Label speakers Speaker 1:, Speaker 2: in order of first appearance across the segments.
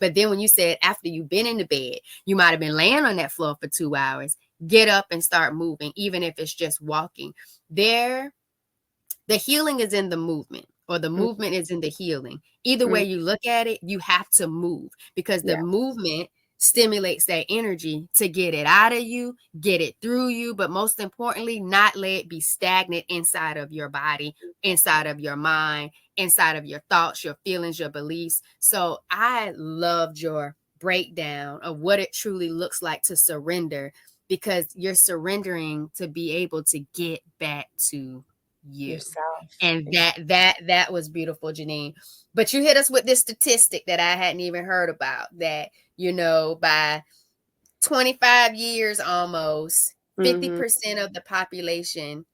Speaker 1: But then when you said after you've been in the bed, you might have been laying on that floor for 2 hours, get up and start moving, even if it's just walking. The healing is in the movement, or the movement is in the healing. Either way you look at it, you have to move, because the movement stimulates that energy to get it out of you, get it through you, but most importantly, not let it be stagnant inside of your body, inside of your mind, inside of your thoughts, your feelings, your beliefs. So I loved your breakdown of what it truly looks like to surrender, because you're surrendering to be able to get back to you.
Speaker 2: Yourself.
Speaker 1: And that was beautiful, Janeen. But you hit us with this statistic that I hadn't even heard about, that by 25 years almost, 50% of the population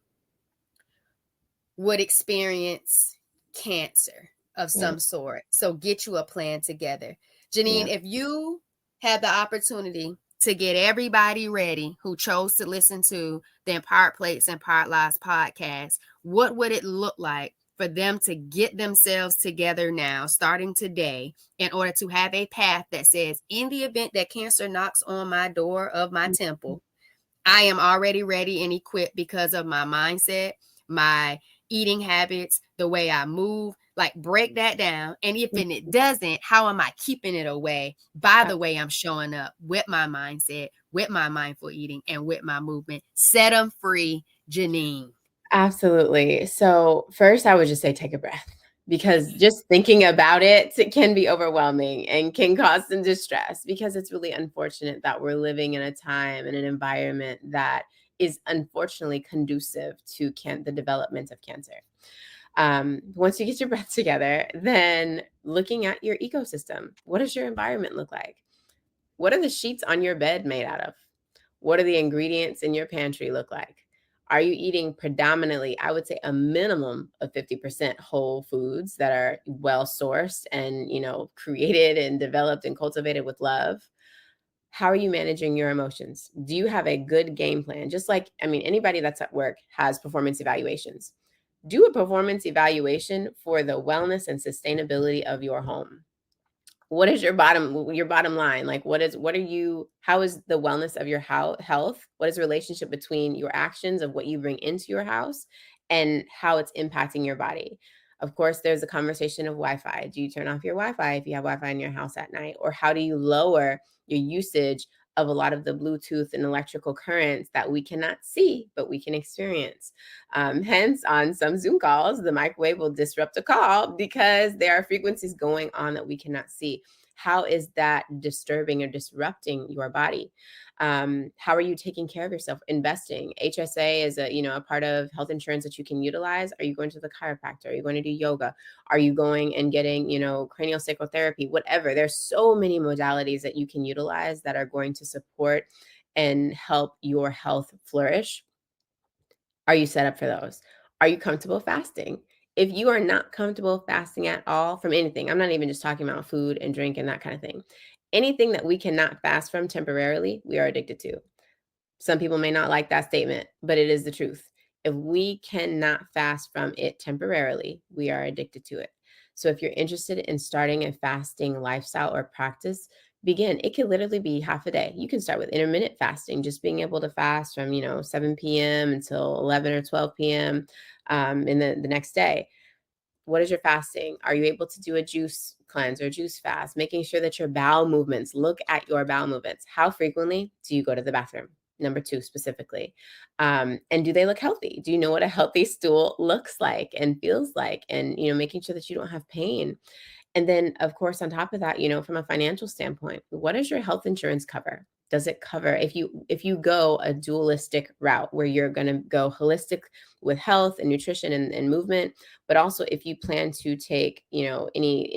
Speaker 1: would experience cancer of some sort. So get you a plan together. Janeen, if you had the opportunity to get everybody ready who chose to listen to the Empowered Plates, Empowered Lives podcast, what would it look like for them to get themselves together now, starting today, in order to have a path that says, in the event that cancer knocks on my door of my temple, I am already ready and equipped because of my mindset, my eating habits, the way I move? Like, break that down. And if it doesn't, how am I keeping it away? By the way I'm showing up with my mindset, with my mindful eating, and with my movement. Set them free, Janeen.
Speaker 2: Absolutely. So first, I would just say take a breath, because just thinking about it can be overwhelming and can cause some distress, because it's really unfortunate that we're living in a time and an environment that is unfortunately conducive to the development of cancer. Once you get your breath together, then looking at your ecosystem. What does your environment look like? What are the sheets on your bed made out of? What are the ingredients in your pantry look like? Are you eating predominantly, I would say a minimum of 50% whole foods that are well sourced and, created and developed and cultivated with love? How are you managing your emotions? Do you have a good game plan? Just like, anybody that's at work has performance evaluations. Do a performance evaluation for the wellness and sustainability of your home. What is your bottom line? Like, how is the wellness of your health? What is the relationship between your actions of what you bring into your house and how it's impacting your body? Of course, there's a conversation of Wi-Fi. Do you turn off your Wi-Fi if you have Wi-Fi in your house at night? Or how do you lower your usage of a lot of the Bluetooth and electrical currents that we cannot see, but we can experience? Hence, on some Zoom calls, the microwave will disrupt a call because there are frequencies going on that we cannot see. How is that disturbing or disrupting your body? How are you taking care of yourself? Investing. HSA is a part of health insurance that you can utilize. Are you going to the chiropractor? Are you going to do yoga? Are you going and getting, cranial sacral therapy? Whatever. There's so many modalities that you can utilize that are going to support and help your health flourish. Are you set up for those? Are you comfortable fasting? If you are not comfortable fasting at all from anything, I'm not even just talking about food and drink and that kind of thing. Anything that we cannot fast from temporarily, we are addicted to. Some people may not like that statement, but it is the truth. If we cannot fast from it temporarily, we are addicted to it. So if you're interested in starting a fasting lifestyle or practice, begin. It could literally be half a day. You can start with intermittent fasting, just being able to fast from 7 p.m. until 11 or 12 p.m. In the next day. What is your fasting? Are you able to do a juice cleanse or juice fast? Making sure that your bowel movements, look at your bowel movements. How frequently do you go to the bathroom? Number 2 specifically. And do they look healthy? Do you know what a healthy stool looks like and feels like? And, making sure that you don't have pain. And then, of course, on top of that, from a financial standpoint, what does your health insurance cover? Does it cover, if you go a dualistic route where you're going to go holistic with health and nutrition and movement, but also if you plan to take, any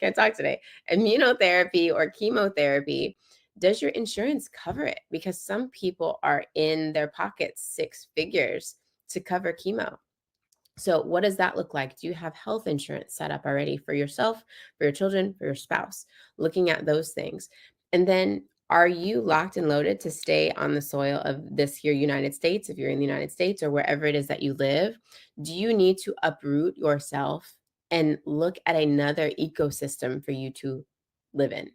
Speaker 2: can't talk today, immunotherapy or chemotherapy, does your insurance cover it? Because some people are in their pockets 6 figures to cover chemo. So what does that look like? Do you have health insurance set up already for yourself, for your children, for your spouse? Looking at those things. And then, are you locked and loaded to stay on the soil of this here United States, if you're in the United States or wherever it is that you live? Do you need to uproot yourself and look at another ecosystem for you to live in.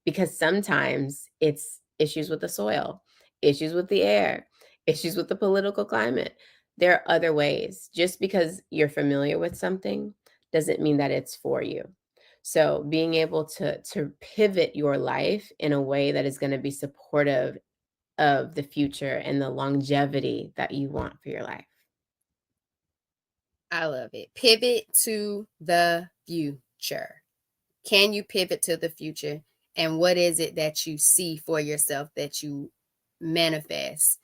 Speaker 2: Because sometimes it's issues with the soil, issues with the air, issues with the political climate. There are other ways. Just because you're familiar with something doesn't mean that it's for you. So being able to pivot your life in a way that is going to be supportive of the future and the longevity that you want for your life.
Speaker 1: I love it. Pivot to the future. Can you pivot to the future? And what is it that you see for yourself that you manifest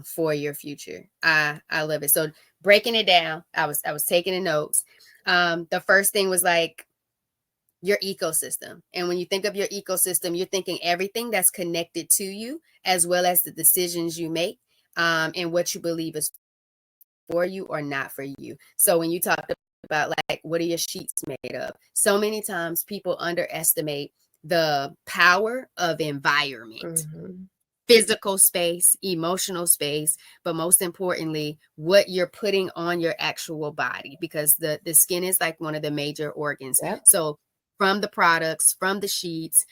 Speaker 1: for your future? I love it. So breaking it down, I was taking the notes. The first thing was like your ecosystem. And when you think of your ecosystem, you're thinking everything that's connected to you, as well as the decisions you make, and what you believe is for you or not for you. So when you talked about like, what are your sheets made of? So many times people underestimate the power of environment, physical space, emotional space, but most importantly, what you're putting on your actual body, because the skin is like one of the major organs.
Speaker 2: Yep.
Speaker 1: So from the products, from the sheets,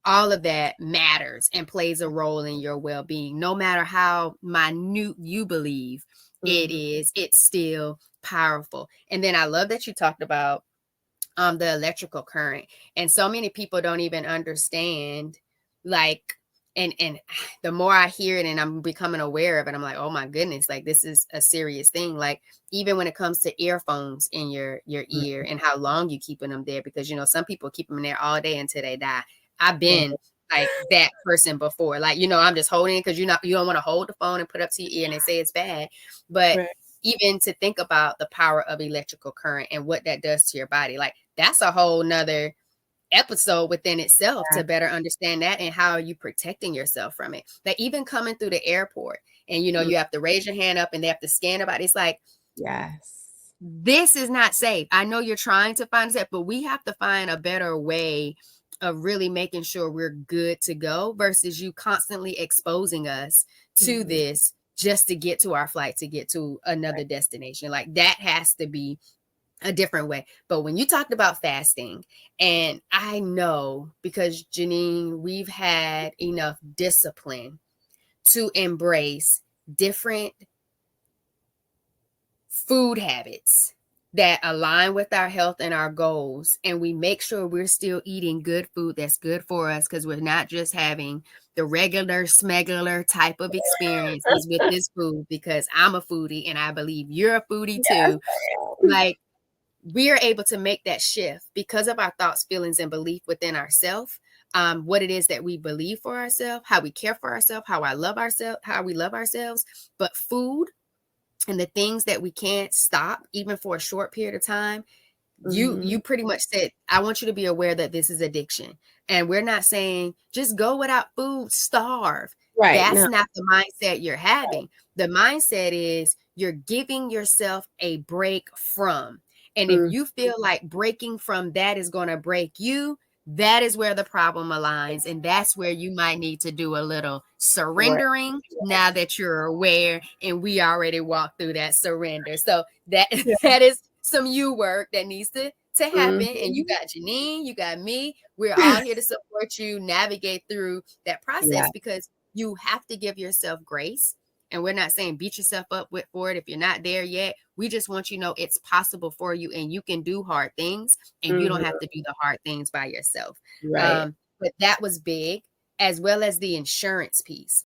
Speaker 1: all of that matters and plays a role in your well-being. No matter how minute you believe it is, it's still powerful. And then I love that you talked about the electrical current. And so many people don't even understand, like, and the more I hear it and I'm becoming aware of it, I'm like, oh my goodness, like this is a serious thing. Like even when it comes to earphones in your ear and how long you keeping them there, because you know some people keep them there all day until they die. I've been like that person before. Like, you know, I'm just holding it because you don't want to hold the phone and put it up to your ear and they say it's bad. But even to think about the power of electrical current and what that does to your body, like that's a whole nother episode within itself to better understand that and how are you protecting yourself from it. Like even coming through the airport and, you know, you have to raise your hand up and they have to scan about it. It's like, this is not safe. I know you're trying to find it, but we have to find a better way of really making sure we're good to go versus you constantly exposing us to this just to get to our flight, to get to another destination. Like that has to be a different way. But when you talked about fasting, and I know because Janeen, we've had enough discipline to embrace different food habits that align with our health and our goals, and we make sure we're still eating good food that's good for us, because we're not just having the regular smegular type of experiences with this food, because I'm a foodie and I believe you're a foodie too. Like we are able to make that shift because of our thoughts, feelings, and belief within ourselves, what it is that we believe for ourselves, how we care for ourselves, how we love ourselves. But food and the things that we can't stop, even for a short period of time, you pretty much said, I want you to be aware that this is addiction. And we're not saying just go without food, starve. That's not the mindset you're having. The mindset is you're giving yourself a break from. And if you feel like breaking from that is going to break you, that is where the problem aligns. And that's where you might need to do a little surrendering now that you're aware. And we already walked through that surrender. So that is some you work that needs to happen. And you got Janeen, you got me. We're all here to support you navigate through that process, because you have to give yourself grace. And we're not saying beat yourself up for it if you're not there yet. We just want you to know it's possible for you and you can do hard things, and you don't have to do the hard things by yourself. But that was big, as well as the insurance piece.